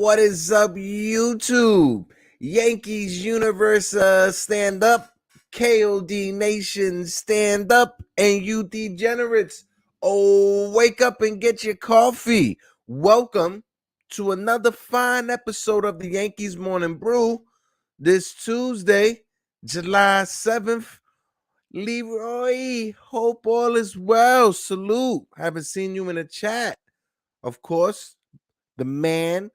What is up, YouTube? Yankees universe, stand up. KOD Nation, stand up. And you degenerates, oh, wake up and get your coffee. Welcome to another fine episode of the Yankees Morning Brew. This Tuesday, July 7th. Leroy, hope all is well. Salute. Haven't seen you in the chat. Of course, the man,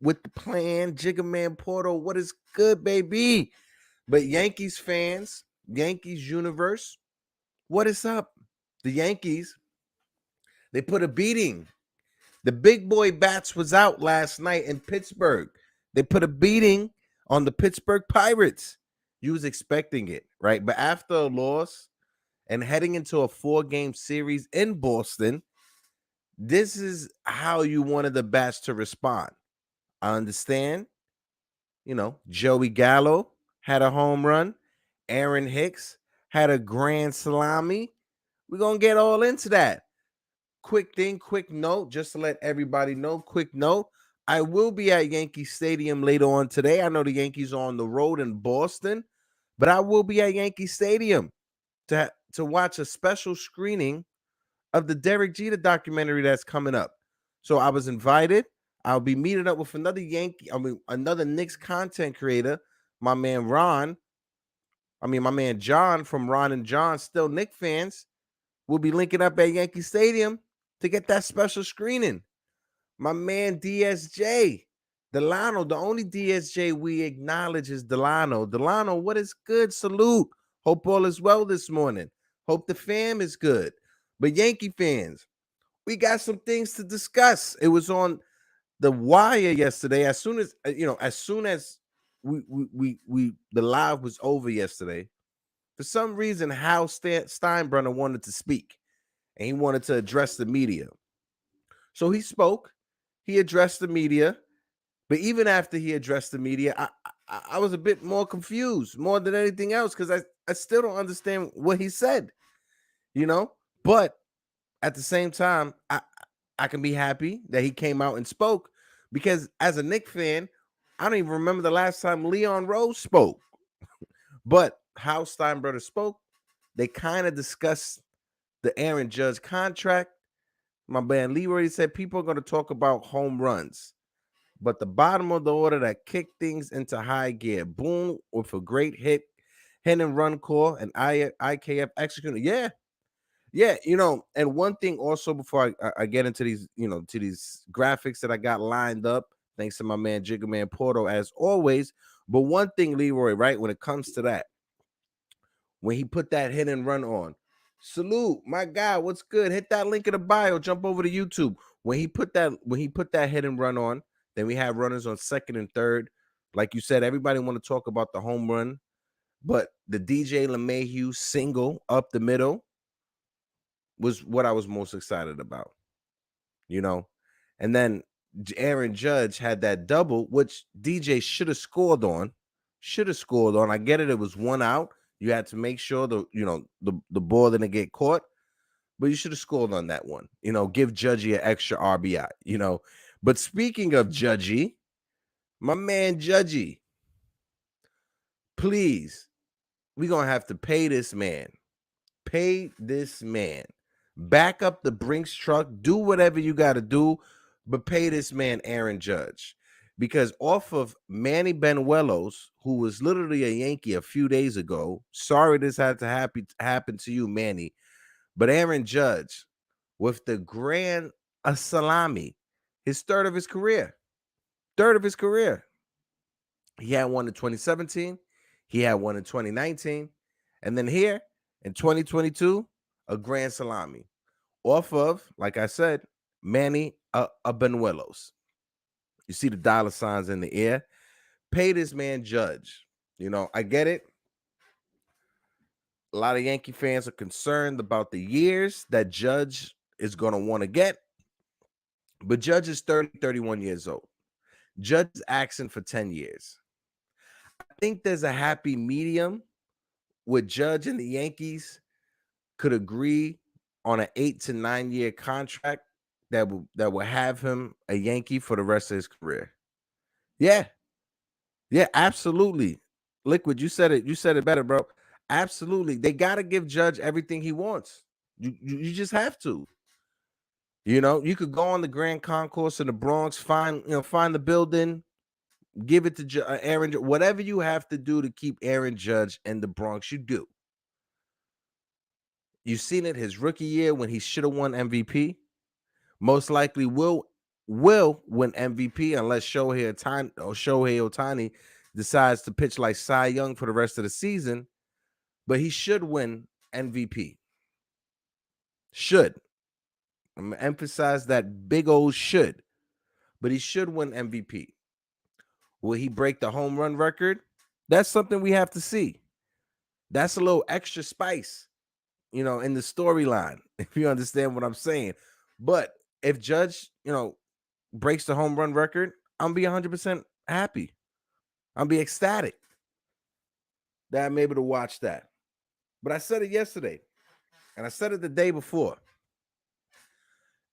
with the plan, Jigga Man Portal. What is good, baby? But Yankees fans, Yankees universe, what is up? The Yankees, they put a beating. The big boy bats was out last night in Pittsburgh. They put a beating on the Pittsburgh Pirates. You was expecting it, right? But after a loss and heading into a 4-game series in Boston, this is how you wanted the bats to respond. I understand, Joey Gallo had a home run. Aaron Hicks had a grand salami. We're going to get all into that. Quick note, just to let everybody know, quick note. I will be at Yankee Stadium later on today. I know the Yankees are on the road in Boston, but I will be at Yankee Stadium to watch a special screening of the Derek Jeter documentary that's coming up. So I was invited. I'll be meeting up with another Knicks content creator, my man John from Ron and John, still Knicks fans. We'll be linking up at Yankee Stadium to get that special screening. My man DSJ, Delano, the only DSJ we acknowledge is Delano. Delano, what is good? Salute. Hope all is well this morning. Hope the fam is good. But Yankee fans, we got some things to discuss. It was on the wire yesterday. As soon as we the live was over yesterday, for some reason Hal Steinbrenner wanted to speak and he wanted to address the media. So he spoke, he addressed the media, but even after he addressed the media, I was a bit more confused, more than anything else, because I still don't understand what he said, but at the same time, I can be happy that he came out and spoke, because as a Knicks fan, I don't even remember the last time Leon Rose spoke. But how Steinbrenner spoke, they kind of discussed the Aaron Judge contract. My man Leroy said people are going to talk about home runs, but the bottom of the order that kicked things into high gear, Boone with a great hit and run call, and IKF executed. Yeah, and one thing also before I get into these, to these graphics that I got lined up, thanks to my man Jigga Man Porto as always. But one thing, Leroy, right, when it comes to that, when he put that hit and run on, salute, my guy, what's good? Hit that link in the bio, jump over to YouTube. When he put that hit and run on, then we have runners on second and third. Like you said, everybody want to talk about the home run, but the DJ LeMahieu single up the middle was what I was most excited about, and then Aaron Judge had that double, which DJ should have scored on. I get it. It was 1 out. You had to make sure the ball didn't get caught, but you should have scored on that one. Give Judgy an extra RBI, But speaking of Judgy, my man Judgy, please, we're going to have to pay this man. Pay this man. Back up the Brinks truck. Do whatever you got to do, but pay this man Aaron Judge. Because off of Manny Benuelos, who was literally a Yankee a few days ago, sorry this had to happen to you, Manny, but Aaron Judge, with the grand salami, his third of his career. He had one in 2017. He had one in 2019. And then here in 2022, a grand salami off of, like I said, Manny Benuelos. You see the dollar signs in the air. Pay this man Judge. I get it. A lot of Yankee fans are concerned about the years that Judge is going to want to get. But Judge is 31 years old. Judge is asking for 10 years. I think there's a happy medium where Judge and the Yankees could agree on an 8 to 9 year contract that will have him a Yankee for the rest of his career. Yeah. Yeah, absolutely. Liquid, you said it. You said it better, bro. Absolutely. They got to give Judge everything he wants. You just have to. You could go on the Grand Concourse in the Bronx, find the building, give it to Aaron. Whatever you have to do to keep Aaron Judge in the Bronx, you do. You've seen it his rookie year when he should have won MVP. Most likely will win MVP unless Shohei Ohtani decides to pitch like Cy Young for the rest of the season. But he should win MVP. Should. I'm going to emphasize that big old should. But he should win MVP. Will he break the home run record? That's something we have to see. That's a little extra spice, in the storyline, if you understand what I'm saying. But if Judge, breaks the home run record, I'm be 100% happy. I'm be ecstatic that I'm able to watch that. But I said it yesterday, and I said it the day before.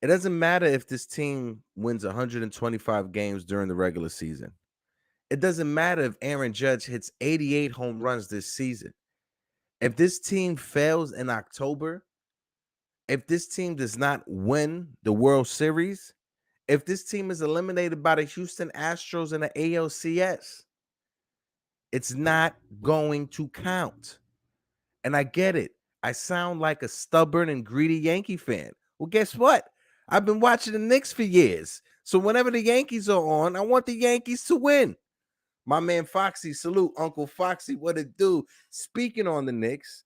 It doesn't matter if this team wins 125 games during the regular season. It doesn't matter if Aaron Judge hits 88 home runs this season. If this team fails in October, if this team does not win the World Series, if this team is eliminated by the Houston Astros in the ALCS, it's not going to count. And I get it. I sound like a stubborn and greedy Yankee fan. Well, guess what? I've been watching the Knicks for years. So whenever the Yankees are on, I want the Yankees to win. My man Foxy, salute Uncle Foxy. What it do? Speaking on the Knicks,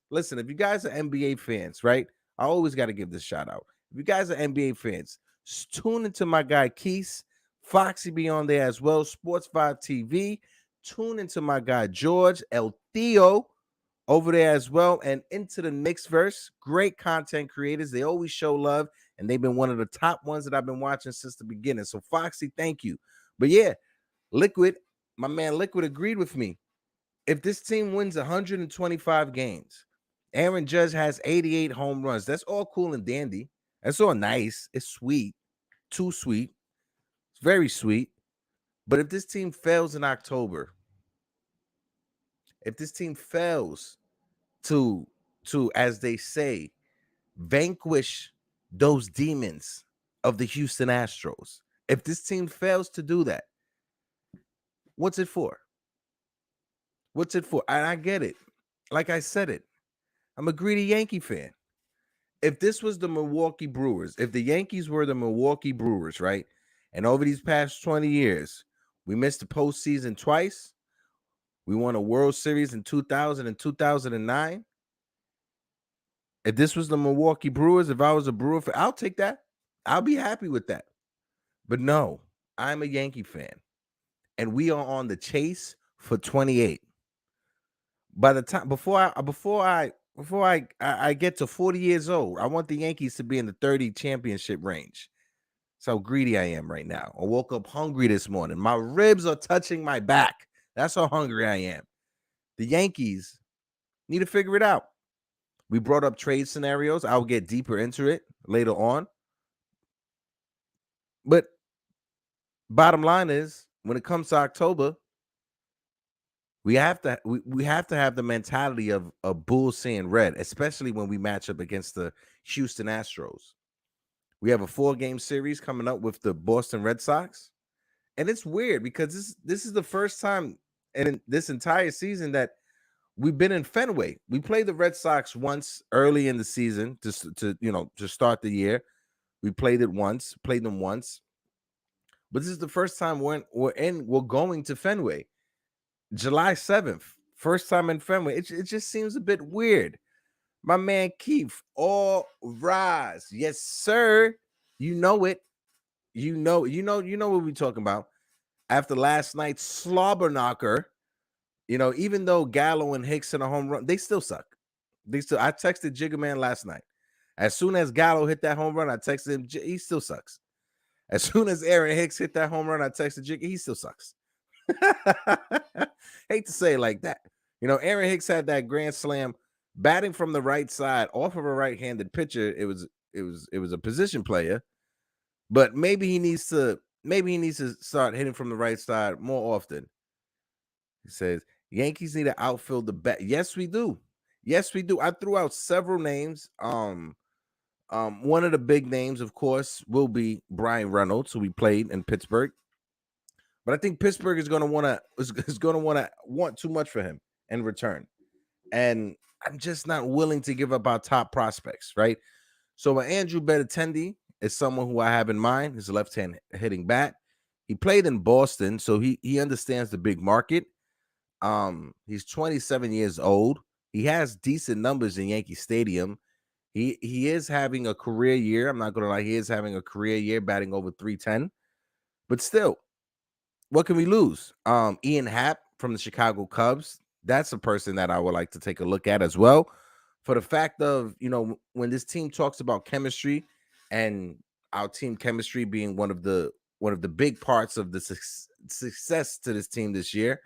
listen, if you guys are NBA fans, right? I always got to give this shout out. If you guys are NBA fans, tune into my guy Keith. Foxy be on there as well. Sports 5 TV. Tune into my guy George El Theo over there as well, and into the Knicks verse. Great content creators. They always show love, and they've been one of the top ones that I've been watching since the beginning. So Foxy, thank you. But yeah, Liquid, my man Liquid agreed with me. If this team wins 125 games, Aaron Judge has 88 home runs. That's all cool and dandy. That's all nice. It's sweet. Too sweet. It's very sweet. But if this team fails in October, if this team fails to as they say, vanquish those demons of the Houston Astros, if this team fails to do that, what's it for? What's it for? And I get it. Like I said it. I'm a greedy Yankee fan. If this was the Milwaukee Brewers, if the Yankees were the Milwaukee Brewers, right? And over these past 20 years, we missed the postseason twice. We won a World Series in 2000 and 2009. If this was the Milwaukee Brewers, if I was a Brewer fan, I'll take that. I'll be happy with that. But no, I'm a Yankee fan. And we are on the chase for 28. By the time before I get to 40 years old, I want the Yankees to be in the 30 championship range. That's how greedy I am right now. I woke up hungry this morning. My ribs are touching my back. That's how hungry I am. The Yankees need to figure it out. We brought up trade scenarios. I'll get deeper into it later on. But bottom line is, when it comes to October, we have to have the mentality of a bull seeing red, especially when we match up against the Houston Astros. We have a 4-game series coming up with the Boston Red Sox. And it's weird because this is the first time in this entire season that we've been in Fenway. We played the Red Sox once early in the season to start the year. We played them once. But this is the first time we're going to Fenway. July 7th, first time in Fenway. It just seems a bit weird. My man Keith, all rise. Yes, sir. You know it. You know what we're talking about. After last night's slobber knocker, even though Gallo and Hicks in a home run, they still suck. I texted Jigga Man last night. As soon as Gallo hit that home run, I texted him, he still sucks. As soon as Aaron Hicks hit that home run, I texted Jigga, he still sucks. Hate to say it like that. Aaron Hicks had that grand slam batting from the right side off of a right-handed pitcher. It was a position player, but maybe he needs to maybe he needs to start hitting from the right side more often. He says, Yankees need to outfield the bat. Yes, we do. Yes, we do. I threw out several names. One of the big names, of course, will be Brian Reynolds, who we played in Pittsburgh. But I think Pittsburgh is going to want too much for him in return, and I'm just not willing to give up our top prospects, right? So Andrew Benintendi is someone who I have in mind. He's a left-hand hitting bat. He played in Boston, so he understands the big market. He's 27 years old. He has decent numbers in Yankee Stadium. He is having a career year. I'm not gonna lie, he is having a career year, batting over 310. But still, what can we lose? Ian Happ from the Chicago Cubs. That's a person that I would like to take a look at as well. For the fact of, when this team talks about chemistry and our team chemistry being one of the big parts of the success to this team this year,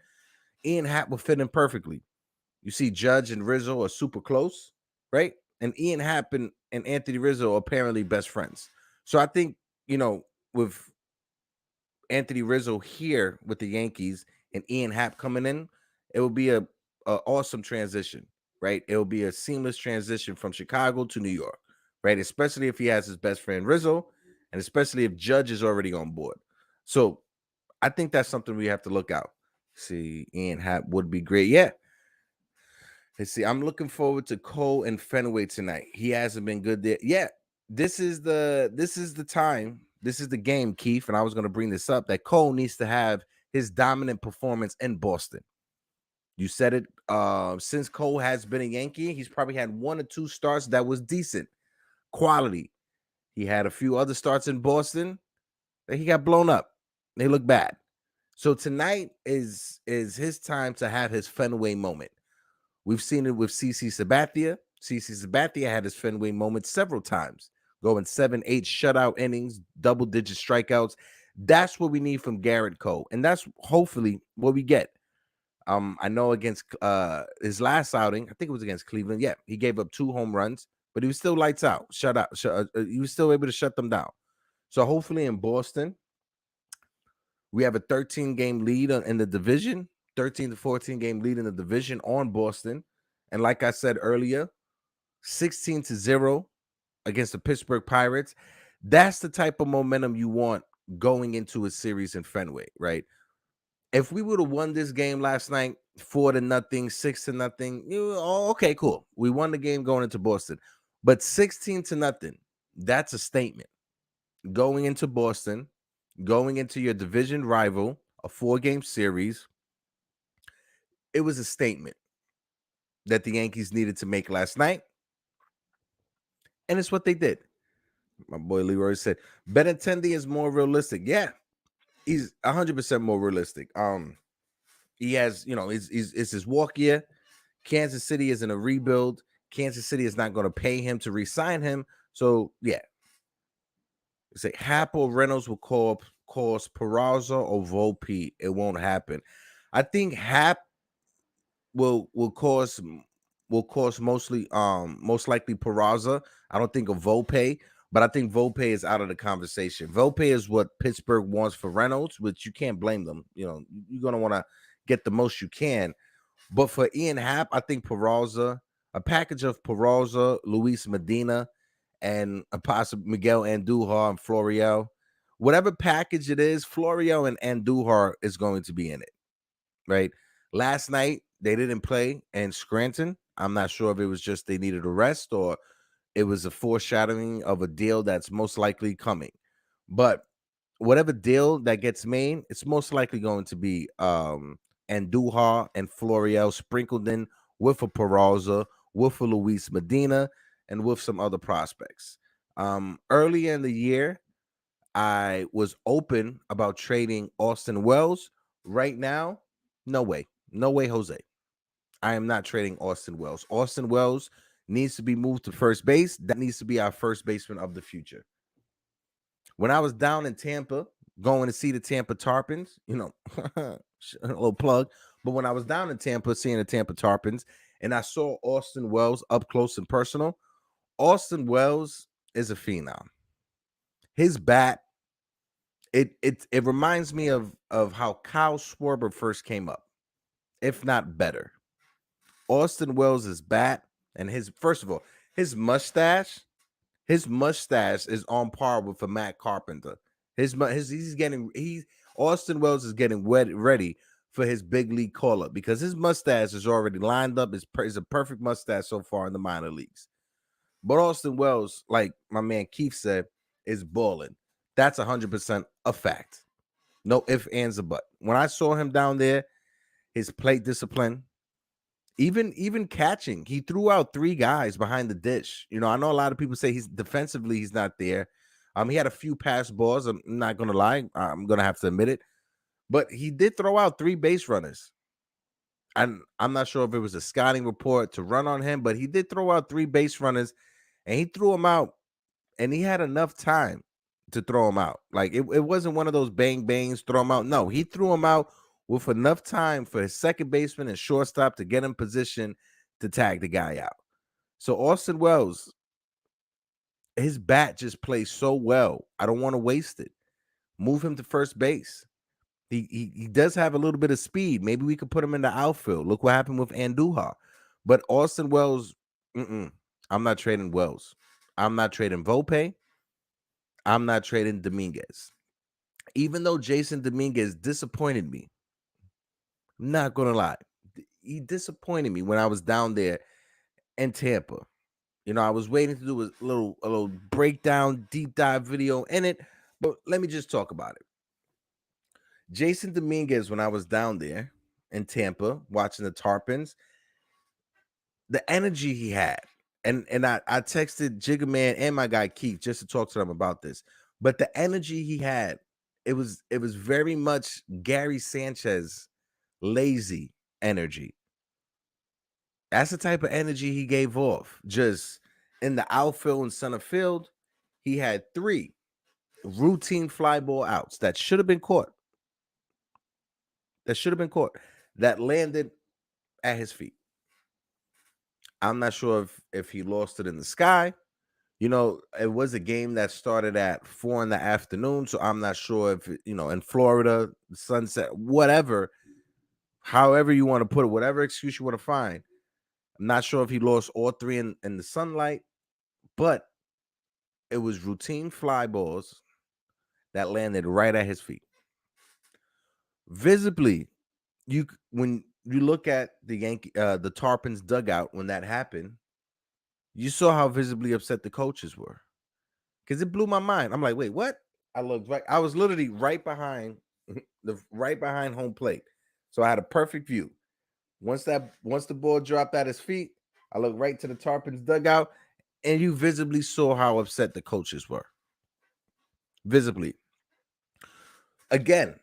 Ian Happ will fit in perfectly. You see, Judge and Rizzo are super close, right? And Ian Happ and Anthony Rizzo are apparently best friends. So I think, with Anthony Rizzo here with the Yankees and Ian Happ coming in, it will be a awesome transition, right? It will be a seamless transition from Chicago to New York, right? Especially if he has his best friend Rizzo, and especially if Judge is already on board. So I think that's something we have to look out. See, Ian Happ would be great. Yeah. Let's see. I'm looking forward to Cole and Fenway tonight. He hasn't been good there. Yeah. This is the time. This is the game, Keith. And I was going to bring this up that Cole needs to have his dominant performance in Boston. You said it. Since Cole has been a Yankee, he's probably had 1 or 2 starts that was decent quality. He had a few other starts in Boston that he got blown up. They look bad. So tonight is his time to have his Fenway moment. We've seen it with CC Sabathia. CC Sabathia had his Fenway moment several times, going 7, 8 shutout innings, double-digit strikeouts. That's what we need from Garrett Cole, and that's hopefully what we get. I know against his last outing, I think it was against Cleveland. Yeah, he gave up 2 home runs, but he was still lights out. He was still able to shut them down. So hopefully in Boston, we have a 13-game lead in the division, 13 to 14-game lead in the division on Boston. And like I said earlier, 16-0 against the Pittsburgh Pirates. That's the type of momentum you want going into a series in Fenway, right? If we would have won this game last night 4-0, 6-0, okay, cool. We won the game going into Boston. But 16-0, that's a statement. Going into Boston, going into your division rival, a 4-game series, it was a statement that the Yankees needed to make last night. And it's what they did. My boy Leroy said, Benintendi is more realistic. Yeah, he's 100% more realistic. He has, it's his walk year. Kansas City is in a rebuild. Kansas City is not going to pay him to re-sign him. So, yeah. Say Happ or Reynolds will cost Peraza or Volpe. It won't happen. I think Happ will cost most likely Peraza. I don't think of Volpe, but I think Volpe is out of the conversation. Volpe is what Pittsburgh wants for Reynolds, which you can't blame them. You're gonna want to get the most you can. But for Ian Happ, I think Peraza, a package of Peraza, Luis Medina, and a possible Miguel Andujar and Florial, whatever package it is, Florial and Andujar is going to be in it, right? Last night they didn't play in Scranton. I'm not sure if it was just they needed a rest or it was a foreshadowing of a deal that's most likely coming. But whatever deal that gets made, it's most likely going to be Andujar and Florial sprinkled in with a Peraza, with a Luis Medina, and with some other prospects. Earlier in the year, I was open about trading Austin Wells. Right now, no way. No way, Jose. I am not trading Austin Wells. Austin Wells needs to be moved to first base. That needs to be our first baseman of the future. When I was down in Tampa, going to see the Tampa Tarpons, a little plug. But when I was down in Tampa, seeing the Tampa Tarpons, and I saw Austin Wells up close and personal, Austin Wells is a phenom. His bat It reminds me of how Kyle Schwarber first came up, if not better. Austin Wells' bat and his first of all, his mustache is on par with a Matt Carpenter. Austin Wells is getting ready for his big league call up because his mustache is already lined up. Is a perfect mustache so far in the minor leagues. But Austin Wells, like my man Keith said, is balling. That's 100% a fact. No ifs, ands, or but. When I saw him down there, his plate discipline, even catching, he threw out 3 guys behind the dish. You know, I know a lot of people say he's defensively he's not there. He had a few pass balls. I'm not gonna lie, I'm gonna have to admit it, but he did throw out 3 base runners. And I'm not sure if it was a scouting report to run on him, but he did throw out 3 base runners, and he threw them out, and he had enough time to throw them out. Like it wasn't one of those bang bangs, throw them out. No, he threw them out with enough time for his second baseman and shortstop to get in position to tag the guy out. So Austin Wells, his bat just plays so well. I don't want to waste it. Move him to first base. He does have a little bit of speed. Maybe we could put him in the outfield. Look what happened with Andujar. But Austin Wells, I'm not trading Wells. I'm not trading Volpe. I'm not trading Dominguez. Even though Jason Dominguez disappointed me, I'm not gonna lie. He disappointed me when I was down there in Tampa. You know, I was waiting to do a little breakdown, deep dive video in it, but let me just talk about it. Jason Dominguez, when I was down there in Tampa watching the Tarpons, the energy he had, and I texted Jigga Man and my guy Keith just to talk to them about this. But the energy he had, it was very much Gary Sanchez lazy energy. That's the type of energy he gave off. Just in the outfield and center field, he had 3 routine fly ball outs that should have been caught. That landed at his feet. I'm not sure if he lost it in the sky. You know, it was a game that started at 4 p.m, so I'm not sure if, in Florida, sunset, whatever, however you want to put it, whatever excuse you want to find. I'm not sure if he lost all 3 in the sunlight, but it was routine fly balls that landed right at his feet. Visibly, when you look at the Tarpons dugout when that happened, you saw how visibly upset the coaches were. Because it blew my mind. I'm like, wait, what? I looked right. I was literally right behind home plate. So I had a perfect view. Once the ball dropped at his feet, I looked right to the Tarpons dugout, and you visibly saw how upset the coaches were. Visibly. Again,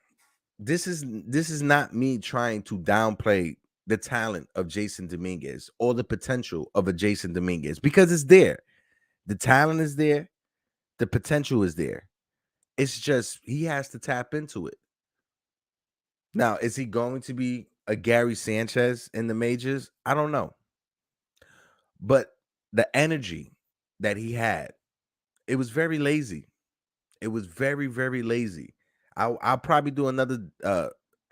this is not me trying to downplay the talent of Jason Dominguez or the potential of a Jason Dominguez, because it's there. The talent is there. The potential is there. It's just he has to tap into it. Now, is he going to be a Gary Sanchez in the majors? I don't know. But the energy that he had, it was very lazy. It was very, very lazy. I'll probably do another.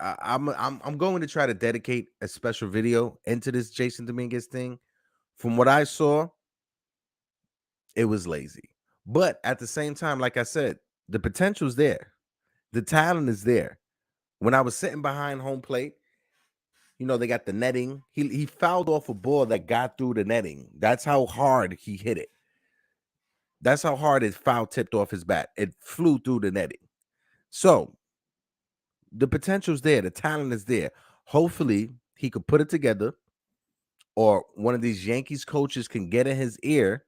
I'm going to try to dedicate a special video into this Jason Dominguez thing. From what I saw, it was lazy. But at the same time, like I said, the potential's there. The talent is there. When I was sitting behind home plate, they got the netting. He fouled off a ball that got through the netting. That's how hard he hit it. That's how hard his foul tipped off his bat. It flew through the netting. So the potential's there. The talent is there. Hopefully he could put it together, or one of these Yankees coaches can get in his ear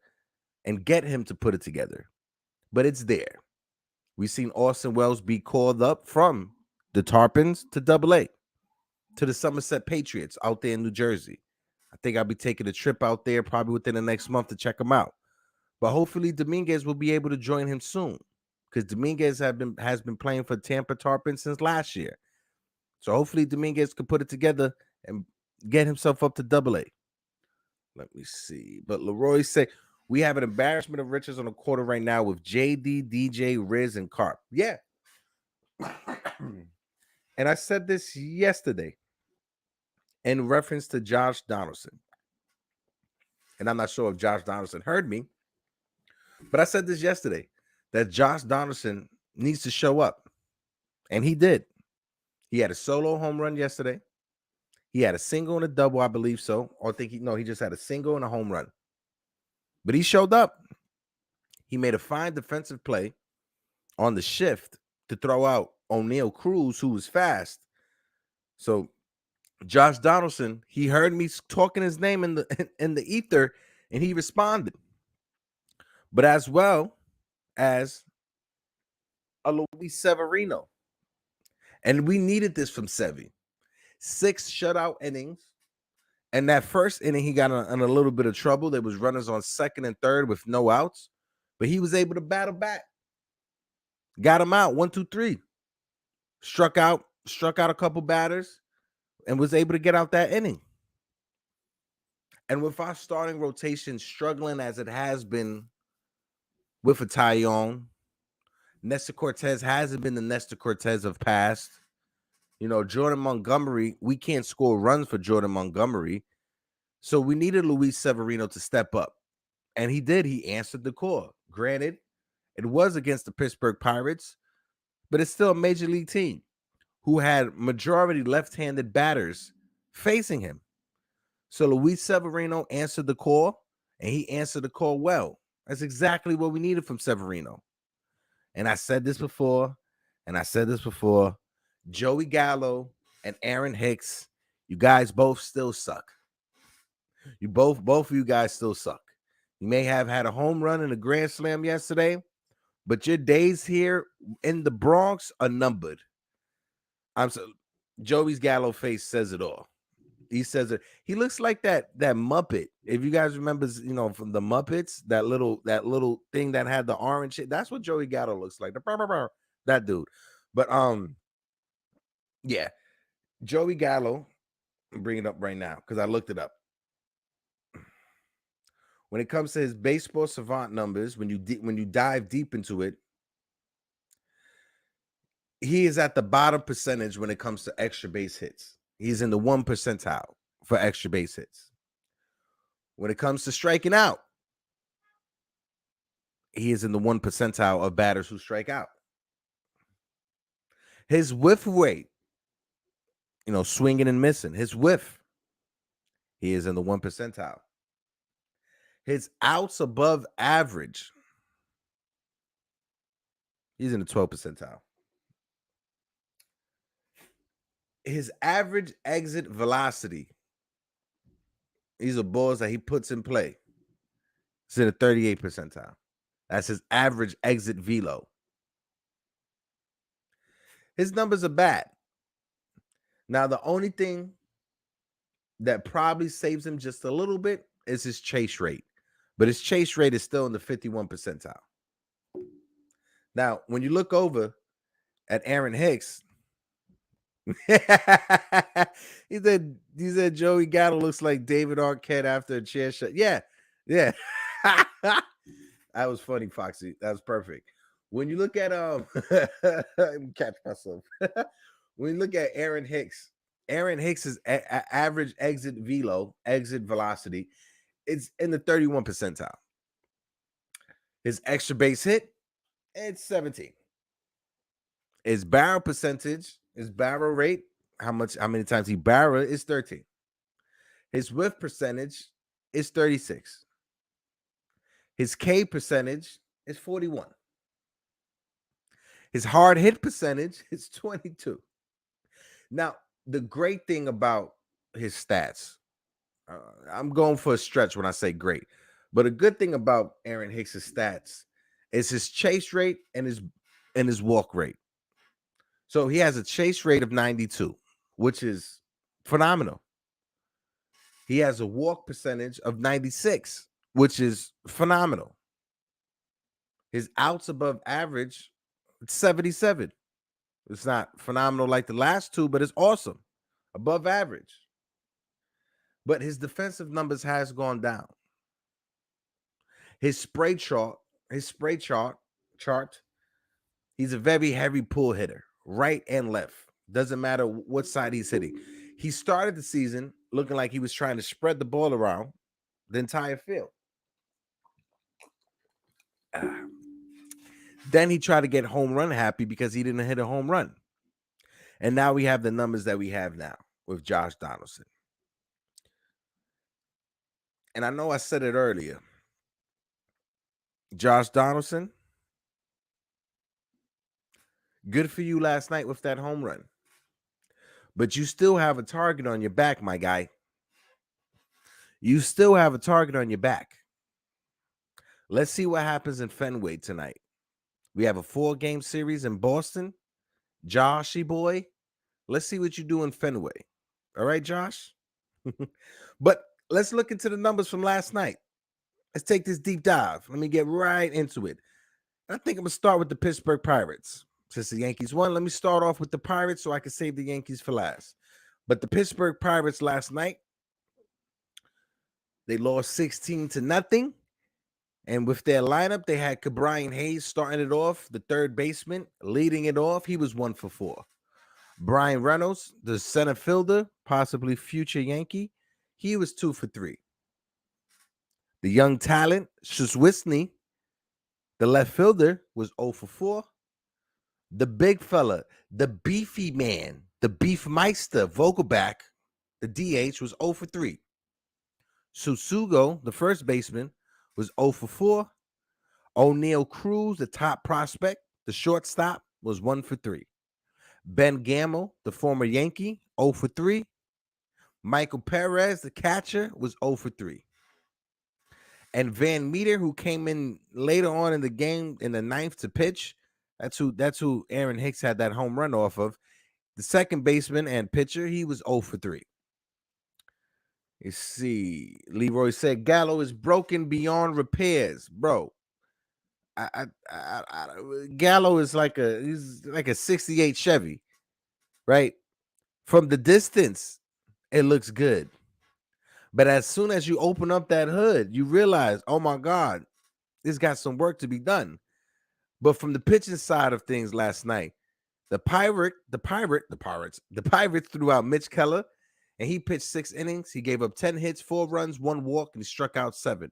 and get him to put it together. But it's there. We've seen Austin Wells be called up from the Tarpons to AA, to the Somerset Patriots out there in New Jersey. I think I'll be taking a trip out there probably within the next month to check him out. But hopefully Dominguez will be able to join him soon, because Dominguez has been playing for Tampa Tarpons since last year. So hopefully Dominguez can put it together and get himself up to AA. Let me see. But Leroy said, we have an embarrassment of riches on the quarter right now with JD, DJ, Riz, and Carp. Yeah. And I said this yesterday in reference to Josh Donaldson. And I'm not sure if Josh Donaldson heard me, but I said this yesterday that Josh Donaldson needs to show up. And he did. He had a solo home run yesterday. He had a single and a double, I believe so. Or I think he just had a single and a home run. But he showed up. He made a fine defensive play on the shift to throw out O'Neal Cruz, who was fast. So Josh Donaldson, he heard me talking his name in the ether, and he responded. But as well as a Luis Severino. And we needed this from Sevy. 6 shutout innings. And that first inning, he got in a little bit of trouble. There was runners on second and third with no outs. But he was able to battle back. Got him out, 1, 2, 3. Struck out a couple batters and was able to get out that inning. And with our starting rotation struggling as it has been with a Taillon, Nestor Cortez hasn't been the Nestor Cortez of past. Jordan Montgomery, we can't score runs for Jordan Montgomery. So we needed Luis Severino to step up. And he did. He answered the call. Granted, it was against the Pittsburgh Pirates, but it's still a major league team who had majority left-handed batters facing him. So Luis Severino answered the call, and he answered the call well. That's exactly what we needed from Severino. And I said this before, Joey Gallo and Aaron Hicks, you guys both still suck. Both of you guys still suck. You may have had a home run in a grand slam yesterday, but your days here in the Bronx are numbered. Joey's Gallo face says it all. He says it. He looks like that Muppet. If you guys remember, from the Muppets, that little thing that had the orange shit. That's what Joey Gallo looks like. That dude. But yeah, Joey Gallo. I'm bringing it up right now because I looked it up. When it comes to his baseball savant numbers, when you dive deep into it, he is at the bottom percentage when it comes to extra base hits. He's in the 1 percentile for extra base hits. When it comes to striking out, he is in the 1 percentile of batters who strike out. His whiff rate, swinging and missing, his whiff, he is in the 1 percentile. His outs above average, he's in the 12 percentile. His average exit velocity, these are balls that he puts in play, it's in the 38 percentile. That's his average exit velo. His numbers are bad. Now, the only thing that probably saves him just a little bit is his chase rate. But his chase rate is still in the 51 percentile. Now, when you look over at Aaron Hicks, he said Joey Gallo looks like David Arquette after a chair shot. Yeah. That was funny, Foxy. That was perfect. When you look at catch myself. When you look at Aaron Hicks's average exit velocity, it's in the 31 percentile. His extra base hit, it's 17. His barrel percentage, his barrel rate, how many times he barreled is 13. His whiff percentage is 36. His K percentage is 41. His hard hit percentage is 22. Now, the great thing about his stats, I'm going for a stretch when I say great, but a good thing about Aaron Hicks' stats is his chase rate and his walk rate. So he has a chase rate of 92, which is phenomenal. He has a walk percentage of 96, which is phenomenal. His outs above average, it's 77. It's not phenomenal like the last two, but it's awesome. Above average. But his defensive numbers has gone down. His spray chart, he's a very heavy pull hitter, right and left. Doesn't matter what side he's hitting. He started the season looking like he was trying to spread the ball around the entire field. Then he tried to get home run happy because he didn't hit a home run. And now we have the numbers that we have now with Josh Donaldson. And I know I said it earlier. Josh Donaldson, good for you last night with that home run. But you still have a target on your back, my guy. You still have a target on your back. Let's see what happens in Fenway tonight. We have a 4-game series in Boston. Joshy boy, let's see what you do in Fenway. All right, Josh? But let's look into the numbers from last night. Let's take this deep dive. Let me get right into it. I think I'm going to start with the Pittsburgh Pirates. Since the Yankees won, let me start off with the Pirates so I can save the Yankees for last. But the Pittsburgh Pirates last night, they lost 16-0. And with their lineup, they had Brian Hayes starting it off, the third baseman, leading it off. He was 1 for 4. Brian Reynolds, the center fielder, possibly future Yankee, he was 2 for 3. The young talent, Shuswisny, the left fielder, was 0 for 4. The big fella, the beefy man, the beefmeister, Vogelback, the DH, was 0 for 3. Susugo, the first baseman, was 0 for 4. O'Neal Cruz, the top prospect, the shortstop, was 1 for 3. Ben Gamel, the former Yankee, 0 for 3. Michael Perez, the catcher, was 0 for 3. And Van Meter, who came in later on in the game in the 9th to pitch, that's who Aaron Hicks had that home run off of. The second baseman and pitcher, he was 0 for 3. You see, Leroy said Gallo is broken beyond repairs, bro. Gallo is he's like a 68 Chevy, right? From the distance, it looks good. But as soon as you open up that hood, you realize, oh my God, this got some work to be done. But from the pitching side of things last night, the Pirates threw out Mitch Keller, and he pitched 6 innings. He gave up 10 hits, 4 runs, 1 walk, and he struck out 7.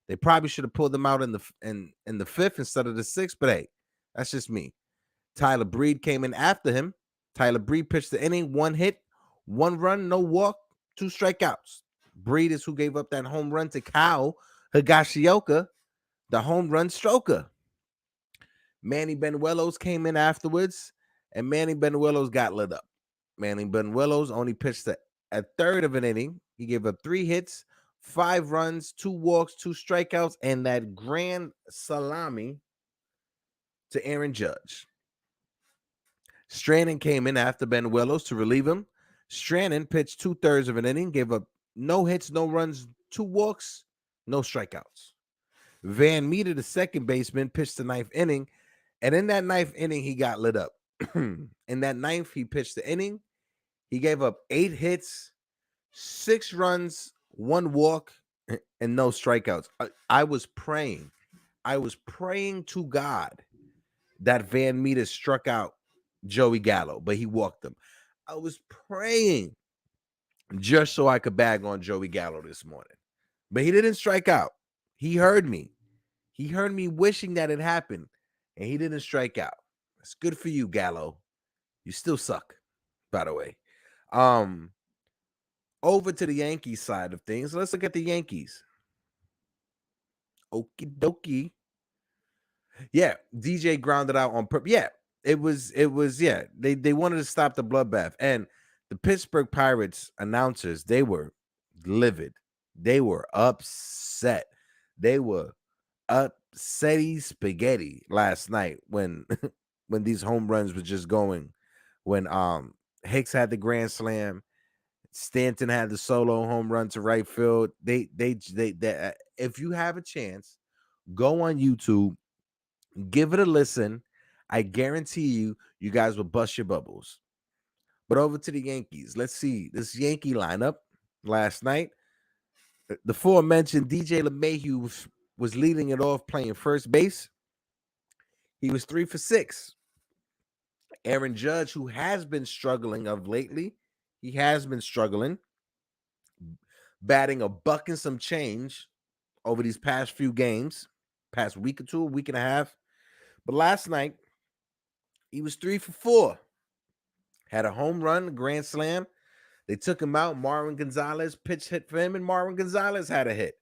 They probably should have pulled him out in the 5th instead of the 6th, but hey, that's just me. Tyler Breed came in after him. Tyler Breed pitched the inning, 1 hit, 1 run, no walk, 2 strikeouts. Breed is who gave up that home run to Kyle Higashioka, the home run stroker. Manny Benuelos came in afterwards, and Manny Benuelos got lit up. Manny Benuelos only pitched a third of an inning. He gave up 3 hits, 5 runs, 2 walks, 2 strikeouts, and that grand salami to Aaron Judge. Strannon came in after Benuelos to relieve him. Strannon pitched 2/3 of an inning, gave up no hits, no runs, 2 walks, no strikeouts. Van Meter, the second baseman, pitched the 9th inning, and in that 9th inning, he got lit up. In that 9th, he pitched the inning. He gave up 8 hits, 6 runs, 1 walk, and no strikeouts. I was praying to God that Van Meter struck out Joey Gallo, but he walked him. I was praying just so I could bag on Joey Gallo this morning, but he didn't strike out. He heard me. He heard me wishing that it happened, and he didn't strike out. It's good for you, Gallo. You still suck, by the way. Over to the Yankees side of things. Let's look at the Yankees. Okie dokie. Yeah, DJ grounded out on purpose. Yeah, it was. Yeah, they wanted to stop the bloodbath, and the Pittsburgh Pirates announcers, they were livid. They were upset. They were upsetty spaghetti last night when when these home runs were just going. When Hicks had the grand slam, Stanton had the solo home run to right field. They if you have a chance, go on YouTube, give it a listen. I guarantee you guys will bust your bubbles. But over to the Yankees. Let's see this Yankee lineup last night. The aforementioned DJ LeMahieu was leading it off, playing first base. He was 3 for 6. Aaron Judge, who has been struggling of lately, he has been struggling, batting a buck and some change over these past few games, past week or two, a week and a half. But last night, he was 3 for 4. Had a home run, a grand slam. They took him out. Marwin Gonzalez pitch hit for him, and Marwin Gonzalez had a hit.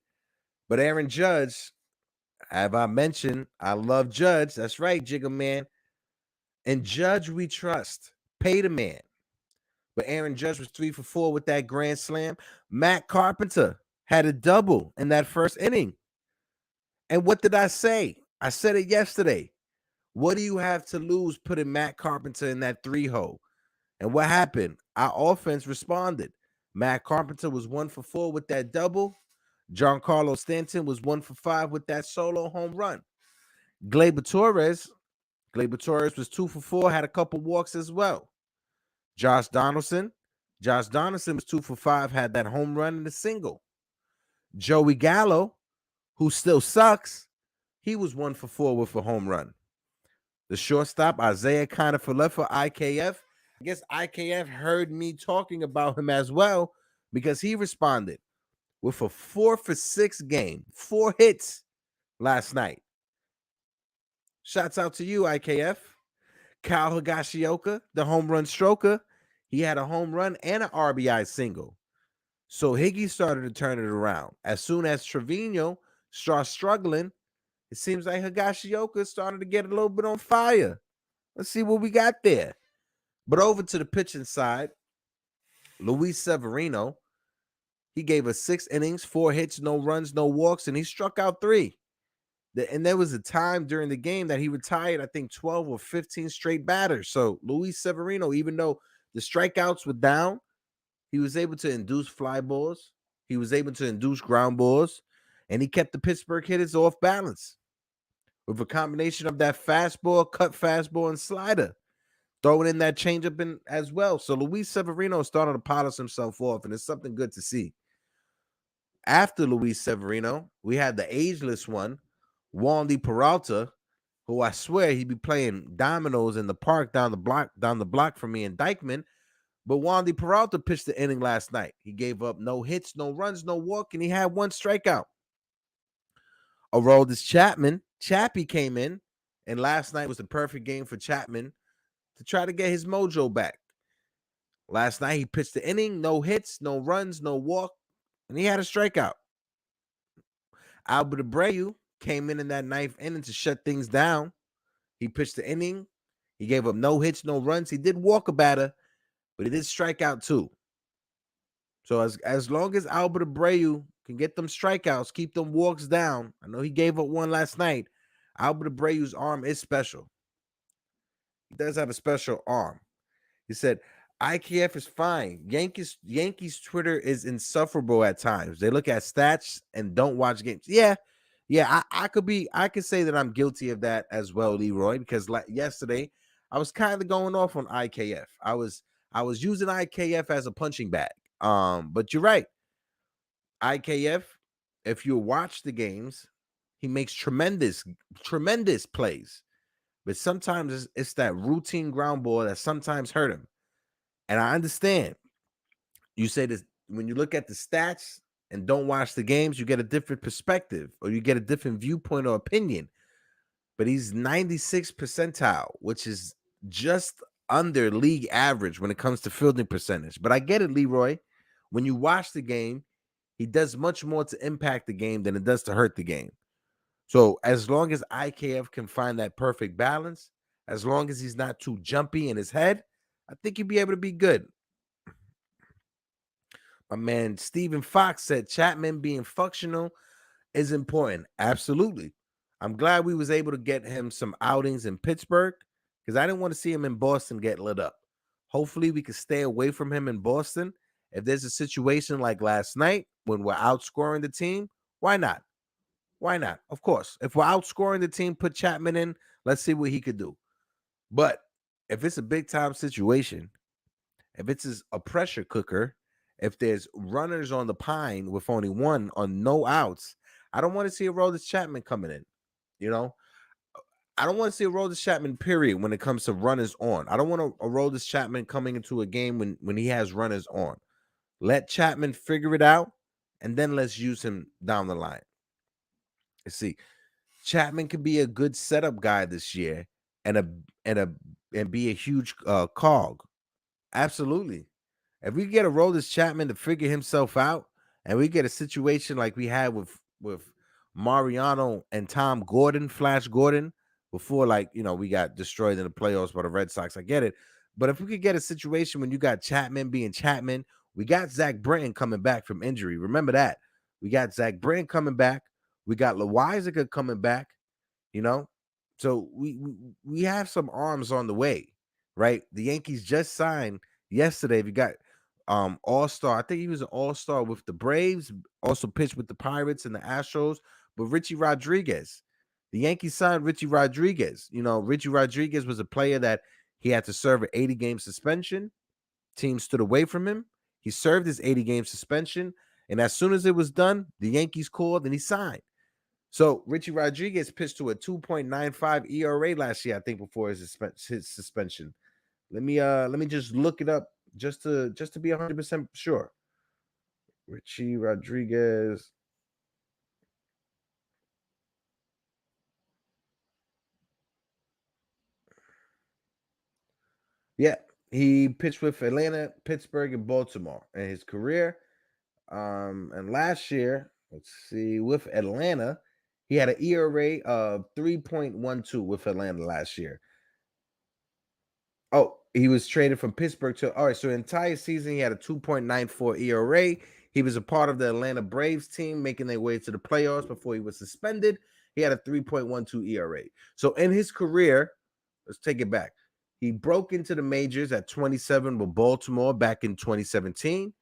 But Aaron Judge, have I mentioned, I love Judge. That's right, Jigga Man. And Judge we trust. Pay the man. But Aaron Judge was 3 for 4 with that grand slam. Matt Carpenter had a double in that first inning. And what did I say? I said it yesterday. What do you have to lose putting Matt Carpenter in that 3-hole? And what happened? Our offense responded. Matt Carpenter was 1 for 4 with that double. Giancarlo Stanton was 1 for 5 with that solo home run. Gleyber Torres was 2 for 4, had a couple walks as well. Josh Donaldson was 2 for 5, had that home run and a single. Joey Gallo, who still sucks, he was 1 for 4 with a home run. The shortstop, Isaiah Kiner-Falefa for IKF. I guess IKF heard me talking about him as well because he responded with a 4-for-6 game, 4 hits last night. Shouts out to you, IKF. Kyle Higashioka, the home run stroker, he had a home run and an RBI single. So Higgy started to turn it around. As soon as Trevino started struggling, it seems like Higashioka started to get a little bit on fire. Let's see what we got there. But over to the pitching side, Luis Severino, he gave us 6 innings, 4 hits, no runs, no walks, and he struck out 3. And there was a time during the game that he retired, I think, 12 or 15 straight batters. So Luis Severino, even though the strikeouts were down, he was able to induce fly balls. He was able to induce ground balls, and he kept the Pittsburgh hitters off balance with a combination of that fastball, cut fastball, and slider, throwing in that changeup in as well. So Luis Severino started to polish himself off, and it's something good to see. After Luis Severino, we had the ageless one, Wandy Peralta, who I swear he'd be playing dominoes in the park down the block from me in Dykeman. But Wandy Peralta pitched the inning last night. He gave up no hits, no runs, no walk, and he had 1 strikeout. Aroldis Chappie came in, and last night was the perfect game for Chapman to try to get his mojo back. Last night he pitched the inning, no hits, no runs, no walk, and he had a strikeout. Albert Abreu came in that 9th inning to shut things down. He pitched the inning. He gave up no hits, no runs. He did walk a batter, but he did strike out too. So as long as Albert Abreu can get them strikeouts, keep them walks down. I know he gave up 1 last night. Albert Abreu's arm is special. He does have a special arm. He said, IKF is fine. Yankees Twitter is insufferable at times. They look at stats and don't watch games. Yeah, I could say that I'm guilty of that as well, Leroy, because like yesterday, I was kind of going off on IKF. I was using IKF as a punching bag. But you're right. IKF, if you watch the games, he makes tremendous plays. But sometimes it's that routine ground ball that sometimes hurt him. And I understand. You say this when you look at the stats and don't watch the games, you get a different perspective or you get a different viewpoint or opinion. But he's 96th percentile, which is just under league average when it comes to fielding percentage. But I get it, Leroy. When you watch the game, he does much more to impact the game than it does to hurt the game. So as long as IKF can find that perfect balance, as long as he's not too jumpy in his head, I think he'll be able to be good. My man Stephen Fox said Chapman being functional is important. Absolutely. I'm glad we was able to get him some outings in Pittsburgh because I didn't want to see him in Boston get lit up. Hopefully we can stay away from him in Boston. If there's a situation like last night when we're outscoring the team, why not? Why not? Of course. If we're outscoring the team, put Chapman in. Let's see what he could do. But if it's a big time situation, if it's a pressure cooker, if there's runners on the pine with only 1 on no outs, I don't want to see Aroldis Chapman coming in. You know, I don't want to see a Aroldis Chapman period when it comes to runners on. I don't want a Aroldis Chapman coming into a game when he has runners on. Let Chapman figure it out, and then let's use him down the line. Let's see. Chapman could be a good setup guy this year and be a huge cog. Absolutely. If we get a Aroldis Chapman to figure himself out, and we get a situation like we had with Mariano and Tom Gordon, Flash Gordon, before we got destroyed in the playoffs by the Red Sox. I get it. But if we could get a situation when you got Chapman being Chapman, we got Zach Britton coming back from injury. Remember that. We got Zach Britton coming back. We got Loizaga coming back, you know. So we have some arms on the way, right? The Yankees just signed yesterday. We got all-star. I think he was an all-star with the Braves, also pitched with the Pirates and the Astros, but Richie Rodriguez. The Yankees signed Richie Rodriguez. Richie Rodriguez was a player that he had to serve an 80-game suspension. Team stood away from him. He served his 80-game suspension, and as soon as it was done, the Yankees called and he signed. So Richie Rodriguez pitched to a 2.95 ERA last year, I think, before his suspension. Let me just look it up just to be 100% sure. Richie Rodriguez. Yeah, he pitched with Atlanta, Pittsburgh, and Baltimore in his career. And last year, let's see, with Atlanta, he had an ERA of 3.12 with Atlanta last year. Oh, he was traded from Pittsburgh to all right. So the entire season he had a 2.94 ERA. He was a part of the Atlanta Braves team, making their way to the playoffs before he was suspended. He had a 3.12 ERA. So in his career, let's take it back. He broke into the majors at 27 with Baltimore back in 2017.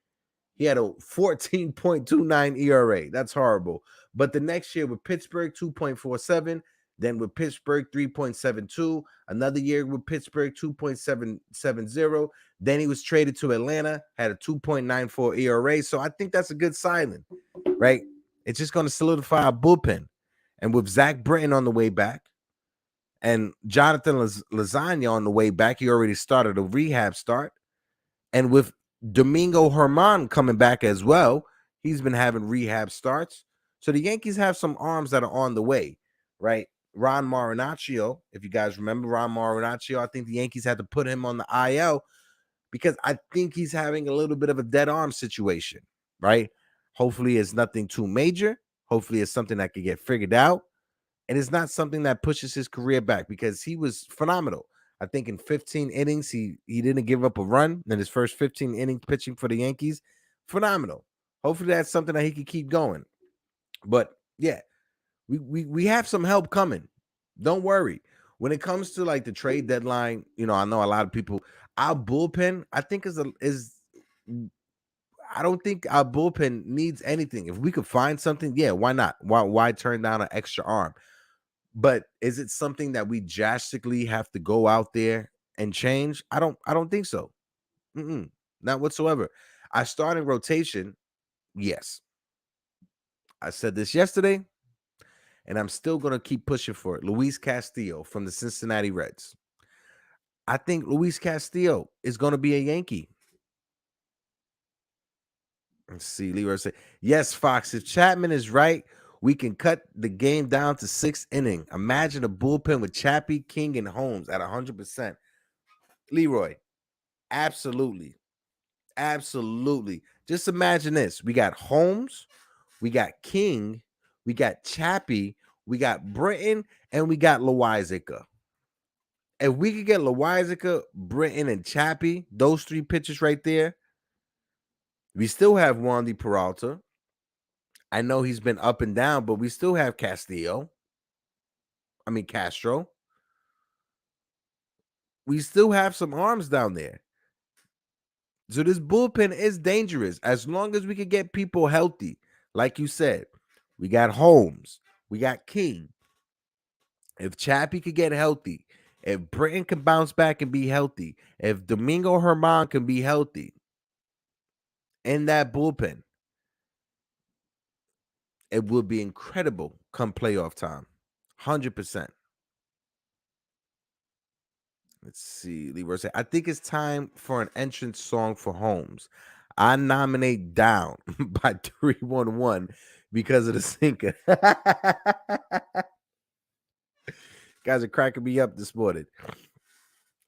He had a 14.29 ERA. That's horrible. But the next year with Pittsburgh, 2.47. Then with Pittsburgh, 3.72. Another year with Pittsburgh, 2.770. Then he was traded to Atlanta, had a 2.94 ERA. So I think that's a good signing, right? It's just going to solidify our bullpen. And with Zach Britton on the way back and Jonathan Lasagna on the way back, he already started a rehab start. And with Domingo Germán coming back as well, he's been having rehab starts. So the Yankees have some arms that are on the way, right? Ron Marinaccio, if you guys remember Ron Marinaccio, I think the Yankees had to put him on the IL because I think he's having a little bit of a dead arm situation, right? Hopefully it's nothing too major. Hopefully it's something that could get figured out. And it's not something that pushes his career back because he was phenomenal. I think in 15 innings, he didn't give up a run in his first 15 innings pitching for the Yankees. Phenomenal. Hopefully that's something that he can keep going. But yeah, we have some help coming. Don't worry. When it comes to like the trade deadline, I know a lot of people. Our bullpen, I think is I don't think our bullpen needs anything. If we could find something, yeah, why not? Why turn down an extra arm? But is it something that we drastically have to go out there and change? I don't think so. Not whatsoever. Our starting rotation, yes. I said this yesterday, and I'm still going to keep pushing for it. Luis Castillo from the Cincinnati Reds. I think Luis Castillo is going to be a Yankee. Let's see. Leroy say, yes, Fox. If Chapman is right, we can cut the game down to 6 innings. Imagine a bullpen with Chappie, King, and Holmes at 100%. Leroy, absolutely. Absolutely. Just imagine this. We got Holmes, we got King, we got Chappie, we got Britton, and we got Loizaga. If we could get Loizaga, Britton, and Chappie, those 3 pitchers right there, we still have Wandy Peralta. I know he's been up and down, but we still have Castro. We still have some arms down there. So this bullpen is dangerous as long as we can get people healthy. Like you said, we got Holmes, we got King. If Chappie could get healthy, if Britton can bounce back and be healthy, if Domingo Germán can be healthy in that bullpen, it will be incredible come playoff time. 100%. Let's see. Leroy said, I think it's time for an entrance song for Holmes. I nominate Down by 311 because of the sinker. Guys are cracking me up this morning.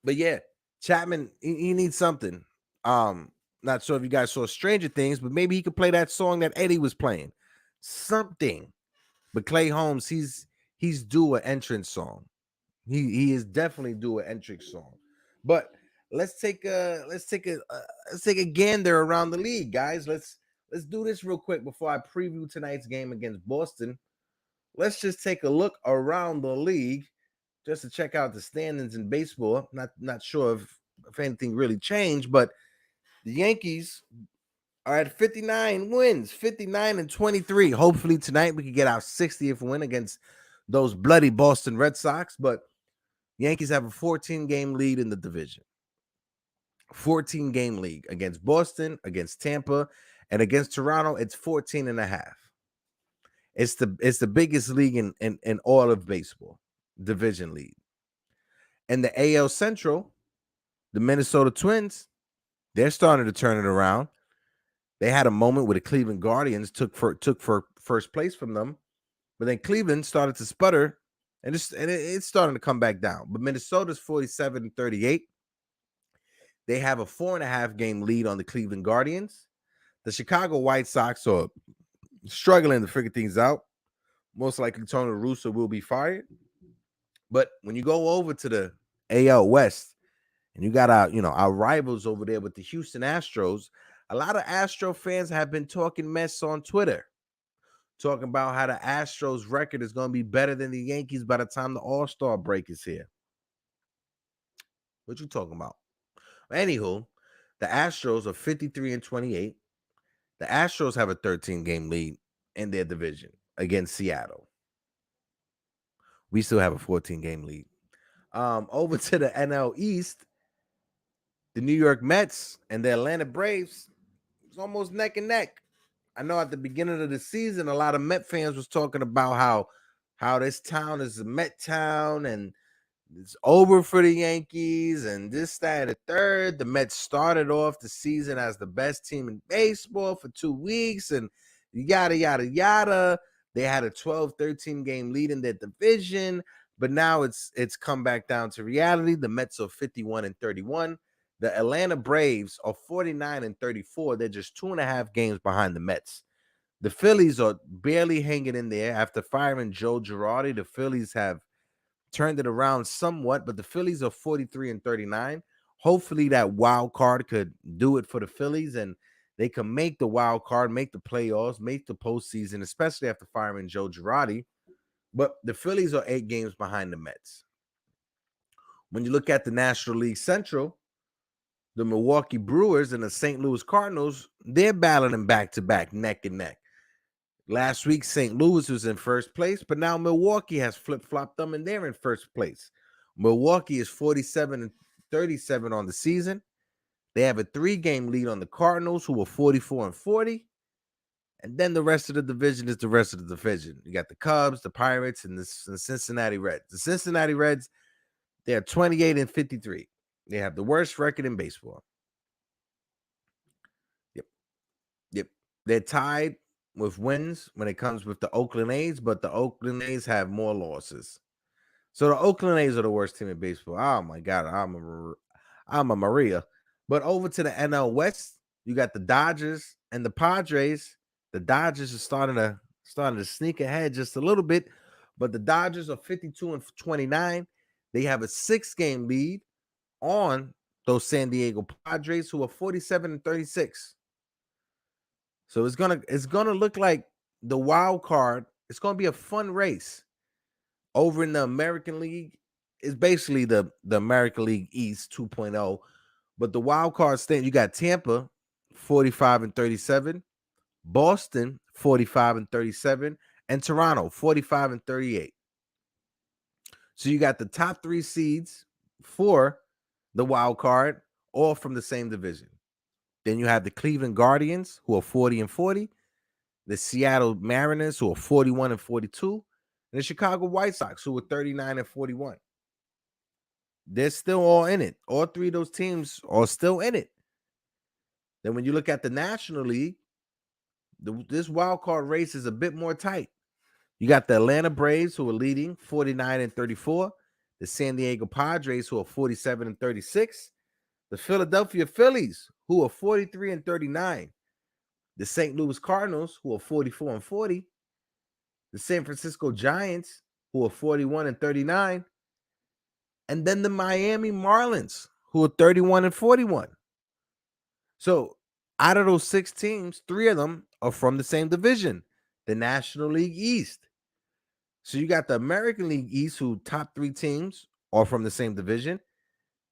But yeah, Chapman, he needs something. Not sure if you guys saw Stranger Things, but maybe he could play that song that Eddie was playing. Something. But Clay Holmes, he's due an entrance song. He is definitely due an entrance song. But let's take a gander around the league, guys. Let's do this real quick before I preview tonight's game against Boston. Let's just take a look around the league just to check out the standings in baseball. Not sure if anything really changed, but the Yankees are at 59 wins, 59-23. Hopefully tonight we can get our 60th win against those bloody Boston Red Sox, but Yankees have a 14-game lead in the division. 14-game league against Boston, against Tampa, and against Toronto. It's 14 and a half. It's the biggest league in all of baseball, division lead. And the AL Central, the Minnesota Twins, they're starting to turn it around. They had a moment where the Cleveland Guardians took for first place from them, but then Cleveland started to sputter, and it's starting to come back down. But Minnesota's 47-38. They have a 4.5-game lead on the Cleveland Guardians. The Chicago White Sox are struggling to figure things out. Most likely Tony La Russa will be fired. But when you go over to the AL West and you got our rivals over there with the Houston Astros, a lot of Astro fans have been talking mess on Twitter, talking about how the Astros record is going to be better than the Yankees by the time the All-Star break is here. What you talking about? Anywho, the Astros are 53-28. The Astros have a 13-game lead in their division against Seattle. We still have a 14-game lead. Over to the NL East, the New York Mets and the Atlanta Braves was almost neck and neck. I know at the beginning of the season, a lot of Met fans was talking about how this town is a Met town and it's over for the Yankees and this, that, and the third. The Mets started off the season as the best team in baseball for 2 weeks and yada, yada, yada. They had a 12-13 game lead in their division, but now it's come back down to reality. The Mets are 51-31. The Atlanta Braves are 49-34. They're just 2.5 games behind the Mets. The Phillies are barely hanging in there after firing Joe Girardi. The Phillies have turned it around somewhat, but the Phillies are 43-39. Hopefully that wild card could do it for the Phillies and they can make the wild card, make the playoffs, make the postseason, especially after firing Joe Girardi. But the Phillies are 8 games behind the Mets. When you look at the National League Central, the Milwaukee Brewers and the St. Louis Cardinals, they're battling back-to-back, neck and neck. Last week, St. Louis was in first place, but now Milwaukee has flip-flopped them, and they're in first place. Milwaukee is 47-37 on the season. They have a 3-game lead on the Cardinals, who are 44-40. And then the rest of the division is the rest of the division. You got the Cubs, the Pirates, and the Cincinnati Reds. The Cincinnati Reds, they are 28-53. They have the worst record in baseball. Yep. They're tied with wins when it comes with the Oakland A's, but the Oakland A's have more losses. So the Oakland A's are the worst team in baseball. Oh my God, I'm a Maria. But over to the NL West, you got the Dodgers and the Padres. The Dodgers are starting to sneak ahead just a little bit, but the Dodgers are 52-29. They have a 6-game lead on those San Diego Padres, who are 47-36. So it's gonna look like the wild card. It's gonna be a fun race over in the American League. It's basically the American League East 2.0, but the wild card stand. You got Tampa 45-37, Boston 45-37, and Toronto 45-38. So you got the top 3 seeds for the wild card, all from the same division. Then you have the Cleveland Guardians, who are 40-40, the Seattle Mariners, who are 41-42, and the Chicago White Sox, who are 39-41. They're still all in it. All three of those teams are still in it. Then when you look at the National League, this wild card race is a bit more tight. You got the Atlanta Braves, who are leading 49-34, the San Diego Padres, who are 47-36, the Philadelphia Phillies, who are 43-39, the St. Louis Cardinals, who are 44-40, the San Francisco Giants, who are 41-39, and then the Miami Marlins, who are 31-41. So out of those 6 teams, 3 of them are from the same division, the National League East. So you got the American League East, who top 3 teams are from the same division.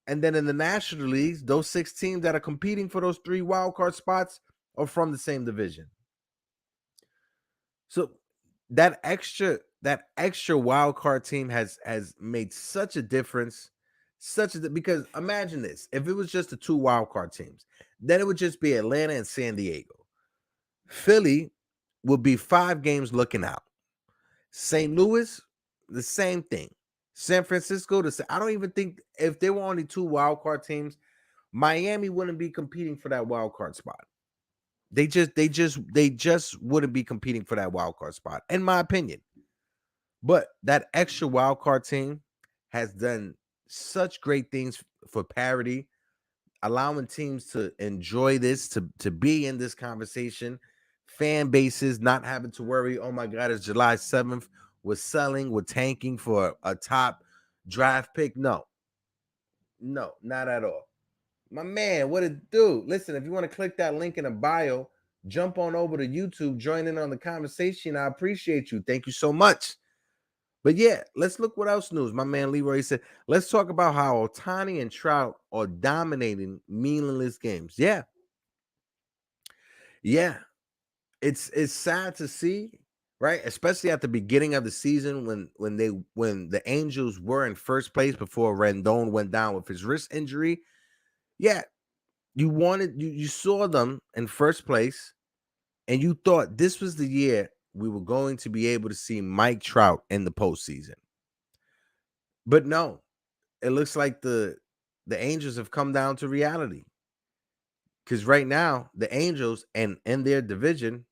And then in the National Leagues, those 6 teams that are competing for those 3 wild card spots are from the same division. So that extra wild card team has made such a difference, because imagine this: if it was just the 2 wild card teams, then it would just be Atlanta and San Diego. Philly would be 5 games looking out. St. Louis, the same thing. San Francisco, I don't even think, if there were only 2 wild card teams, Miami wouldn't be competing for that wild card spot. They just wouldn't be competing for that wild card spot, in my opinion. But that extra wild card team has done such great things for parity, allowing teams to enjoy this, to be in this conversation. Fan bases not having to worry, oh my God, it's July 7th. We're tanking for a top draft pick. No, not at all. My man, what it do? Listen, if you want to click that link in the bio, jump on over to YouTube, join in on the conversation. I appreciate you. Thank you so much. But yeah, let's look what else news. My man Leroy said, let's talk about how Ohtani and Trout are dominating meaningless games. Yeah. It's sad to see, right? Especially at the beginning of the season when the Angels were in first place before Rendon went down with his wrist injury. Yeah, you saw them in first place, and you thought this was the year we were going to be able to see Mike Trout in the postseason. But no, it looks like the Angels have come down to reality. Because right now, the Angels, and in their division,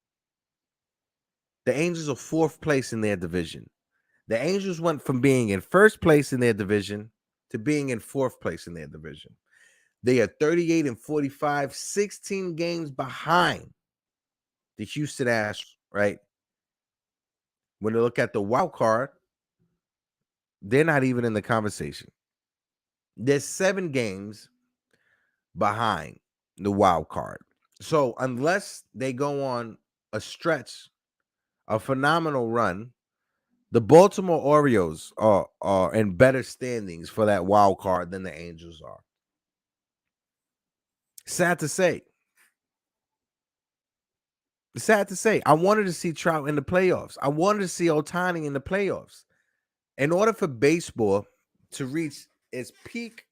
the Angels are 4th place in their division. The Angels went from being in first place in their division to being in 4th place in their division. They are 38-45, 16 games behind the Houston Astros, right? When you look at the wild card, they're not even in the conversation. They're 7 games behind the wild card. So unless they go on a stretch, a phenomenal run, the Baltimore Orioles are in better standings for that wild card than the Angels are. Sad to say. I wanted to see Trout in the playoffs. I wanted to see Ohtani in the playoffs. In order for baseball to reach its peak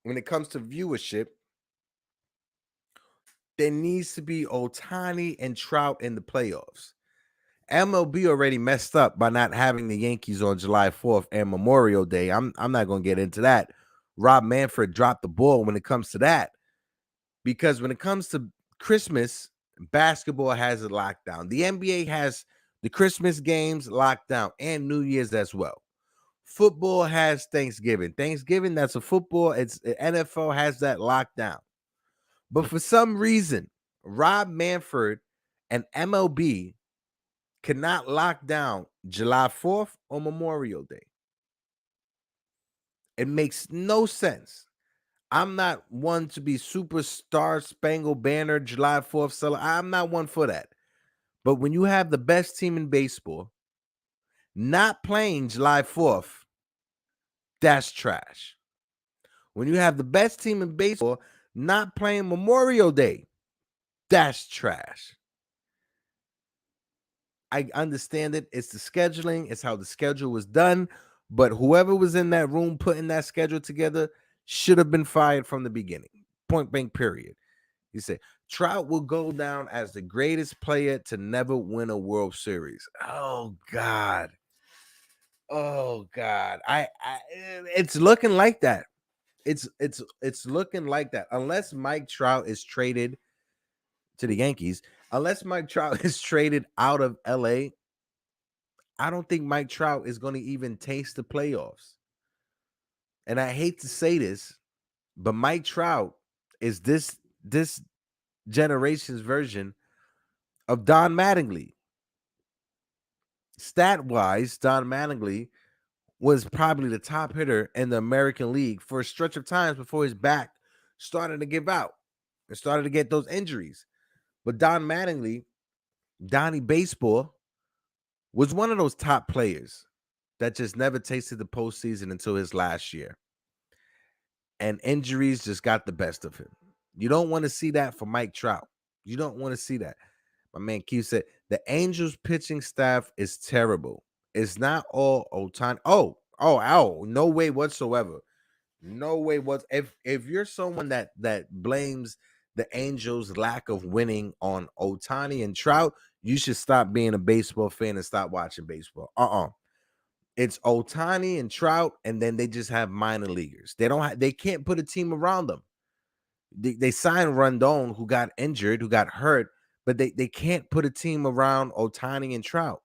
when it comes to viewership, there needs to be Ohtani and Trout in the playoffs. MLB already messed up by not having the Yankees on July 4th and Memorial Day. I'm not going to get into that. Rob Manfred dropped the ball when it comes to that, because when it comes to Christmas, basketball has it locked down. The NBA has the Christmas games locked down, and New Year's as well. Football has Thanksgiving. That's a football. It's NFL has that locked down. But for some reason, Rob Manfred and MLB cannot lock down July 4th or Memorial Day. It makes no sense. I'm not one to be super star spangled banner July 4th seller. I'm not one for that. But when you have the best team in baseball not playing July 4th, that's trash. When you have the best team in baseball not playing Memorial Day, that's trash. I understand it. It's the scheduling. It's how the schedule was done. But whoever was in that room putting that schedule together should have been fired from the beginning. Point blank, period. He said, Trout will go down as the greatest player to never win a World Series. Oh, God. I it's looking like that. It's looking like that unless Mike Trout is traded to the Yankees. Unless Mike Trout is traded out of LA, I don't think Mike Trout is going to even taste the playoffs. And I hate to say this, but Mike Trout is this generation's version of Don Mattingly. Stat-wise, Don Mattingly was probably the top hitter in the American League for a stretch of times before his back started to give out and started to get those injuries. But Don Mattingly, Donnie Baseball, was one of those top players that just never tasted the postseason until his last year. And injuries just got the best of him. You don't want to see that for Mike Trout. You don't want to see that. My man Keith said the Angels pitching staff is terrible. It's not all Ohtani. No way whatsoever. No way what if you're someone that blames the Angels' lack of winning on Ohtani and Trout, you should stop being a baseball fan and stop watching baseball. It's Ohtani and Trout, and then they just have minor leaguers. They can't put a team around them. They signed Rondon, who got injured, who got hurt, but they can't put a team around Ohtani and Trout.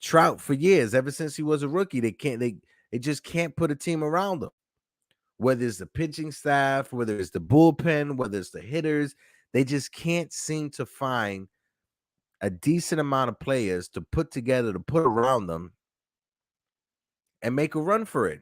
Trout for years, ever since he was a rookie, they just can't put a team around them. Whether it's the pitching staff, whether it's the bullpen, whether it's the hitters, they just can't seem to find a decent amount of players to put together, to put around them and make a run for it.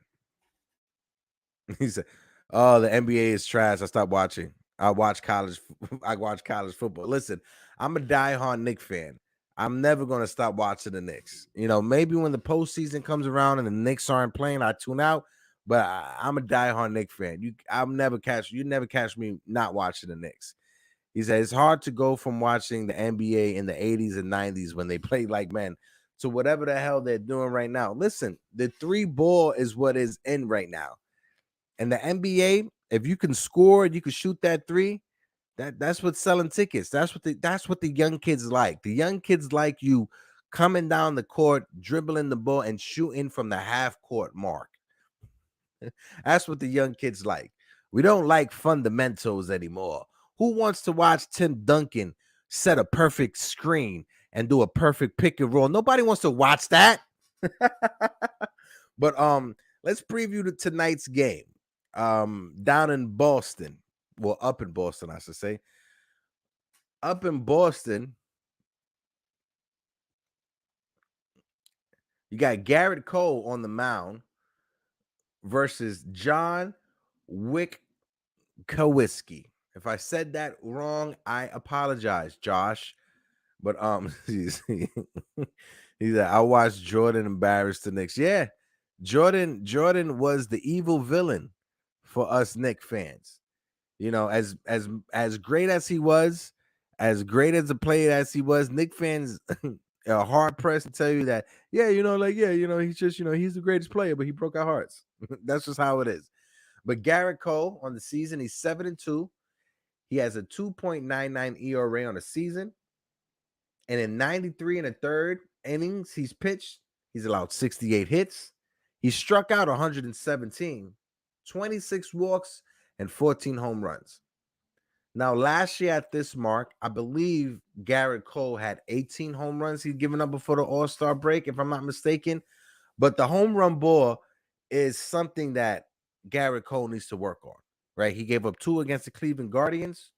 He said, "Oh, the NBA is trash. I stopped watching. I watch college football. Listen, I'm a diehard Knicks fan. I'm never going to stop watching the Knicks. Maybe when the postseason comes around and the Knicks aren't playing, I tune out. But I'm a diehard Knicks fan. You never catch me not watching the Knicks." He said it's hard to go from watching the NBA in the 80s and 90s when they played like men to whatever the hell they're doing right now. Listen, the 3 ball is what is in right now. And the NBA, if you can score, you can shoot that 3. That's what's selling tickets. That's what the young kids like. The young kids like you coming down the court, dribbling the ball, and shooting from the half court mark. That's what the young kids like. We don't like fundamentals anymore. Who wants to watch Tim Duncan set a perfect screen and do a perfect pick and roll? Nobody wants to watch that. But let's preview tonight's game. Down in Boston. Well, up in Boston, I should say. Up in Boston, you got Garrett Cole on the mound versus John Wickowski. If I said that wrong, I apologize, Josh. But he's like, I watched Jordan embarrass the Knicks. Yeah, Jordan was the evil villain for us Knicks fans. As great as he was, as great as a player as he was, Knicks fans are hard pressed to tell you that. Yeah, he's just he's the greatest player, but he broke our hearts. That's just how it is. But Garrett Cole on the season, he's 7-2. He has a 2.99 ERA on the season. And in 93 and a third innings he's pitched, he's allowed 68 hits. He struck out 117, 26 walks, and 14 home runs. Now, last year at this mark, I believe Garrett Cole had 18 home runs he'd given up before the All-Star break, if I'm not mistaken. But the home run ball is something that Garrett Cole needs to work on, right? He gave up 2 against the Cleveland Guardians.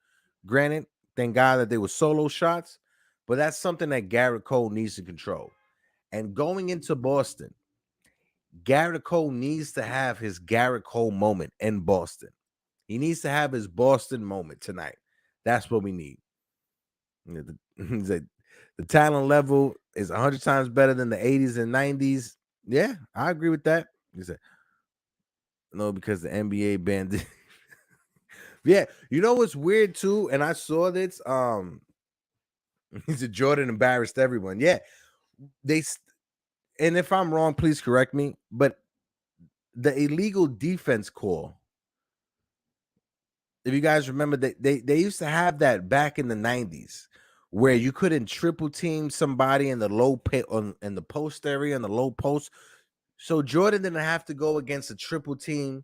Granted, thank God that they were solo shots, but that's something that Garrett Cole needs to control. And going into Boston, Garrett Cole needs to have his Garrett Cole moment in Boston. He needs to have his Boston moment tonight. That's what we need. The talent level is 100 times better than the 80s and 90s. Yeah, I agree with that. He said, no, because the NBA banned. Yeah, you know what's weird too, and I saw this. He said Jordan embarrassed everyone. Yeah, and if I'm wrong, please correct me. But the illegal defense call, if you guys remember, they used to have that back in the 90s, where you couldn't triple team somebody in the in the post area, in the low post. So Jordan didn't have to go against a triple team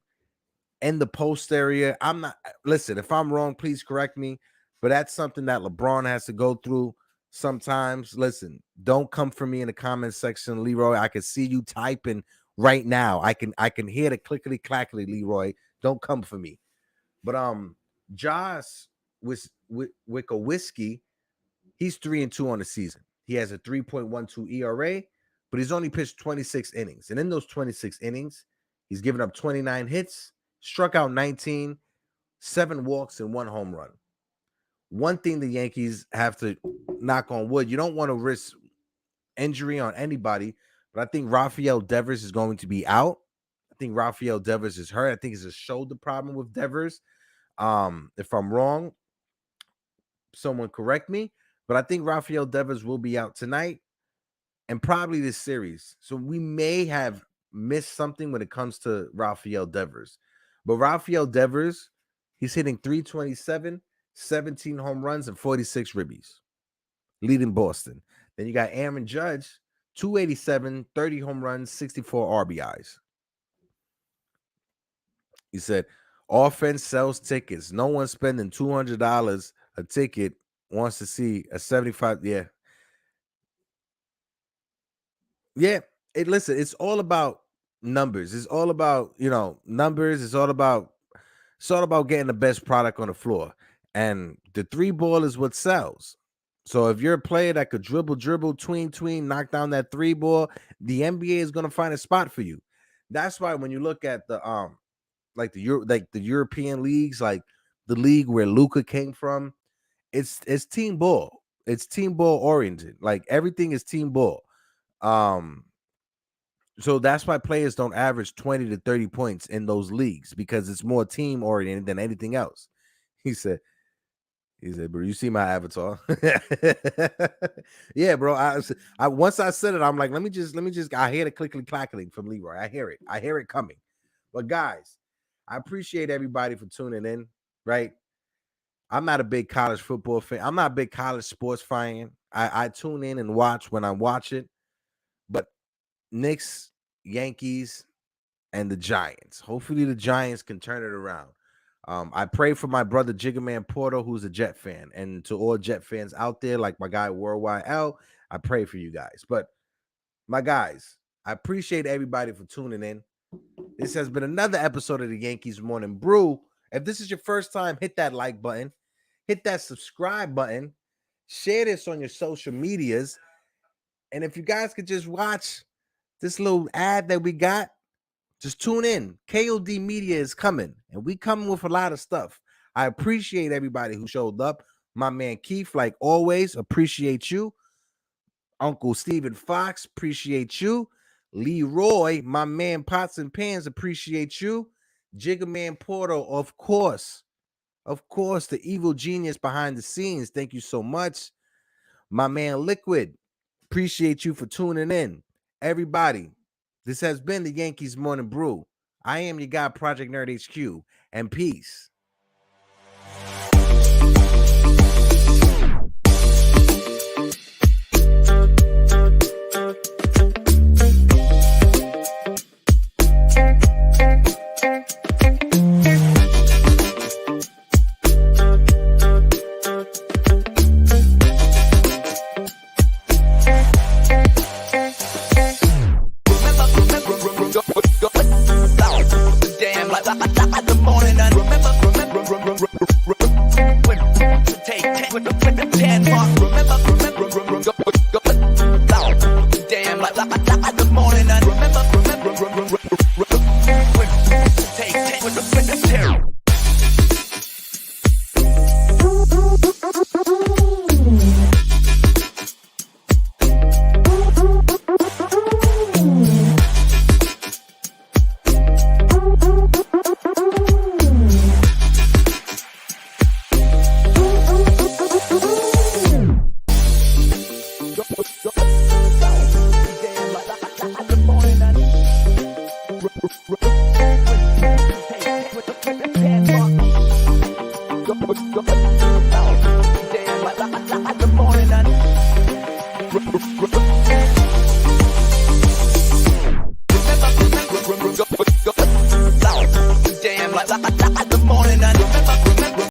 in the post area. I'm not, listen, if I'm wrong, please correct me, but that's something that LeBron has to go through sometimes. Listen, don't come for me in the comment section, Leroy. I can see you typing right now. I can hear the clickety clackety, Leroy. Don't come for me. But Josh with a whiskey, he's 3-2 on the season. He has a 3.12 ERA, but he's only pitched 26 innings. And in those 26 innings, he's given up 29 hits, struck out 19, 7 walks, and 1 home run. One thing the Yankees have to knock on wood, you don't want to risk injury on anybody, but I think Rafael Devers is going to be out. I think Rafael Devers is hurt. I think it's a shoulder problem with Devers. If I'm wrong, someone correct me, but I think Rafael Devers will be out tonight and probably this series. So we may have missed something when it comes to Rafael Devers. But Rafael Devers, he's hitting 327, 17 home runs, and 46 ribbies, leading Boston. Then you got Aaron Judge, 287, 30 home runs, 64 RBIs. He said, offense sells tickets. No one spending $200 a ticket wants to see a 75. Yeah. Listen, it's all about numbers. It's all about, numbers. It's all about getting the best product on the floor. And the 3 ball is what sells. So if you're a player that could dribble, tween, knock down that 3 ball, the NBA is going to find a spot for you. That's why when you look at the the European leagues, like the league where Luka came from, it's team ball. It's team ball oriented. Like everything is team ball. So that's why players don't average 20 to 30 points in those leagues, because it's more team oriented than anything else. He said, bro, you see my avatar? Yeah, bro. I once I said it, I'm like, let me just. I hear the clickety clackling from Leroy. I hear it coming. But guys, I appreciate everybody for tuning in. Right? I'm not a big college football fan. I'm not a big college sports fan. I tune in and watch when I watch it. But Knicks, Yankees, and the Giants. Hopefully the Giants can turn it around. I pray for my brother Jiggerman Porter, who's a Jet fan. And to all Jet fans out there, like my guy Worldwide L, I pray for you guys. But my guys, I appreciate everybody for tuning in. This has been another episode of the Yankees Morning Brew. If this is your first time, hit that like button. Hit that subscribe button. Share this on your social medias. And if you guys could just watch this little ad that we got, just tune in. KOD Media is coming, and we coming with a lot of stuff. I appreciate everybody who showed up. My man Keith, like always, appreciate you. Uncle Stephen Fox, appreciate you. Leroy, my man Pots and Pans, appreciate you. Jiggerman Porter, of course, the evil genius behind the scenes. Thank you so much. My man Liquid, appreciate you for tuning in. Everybody, this has been the Yankees Morning Brew. I am your guy, Project Nerd HQ, and peace. Damn, like the morning.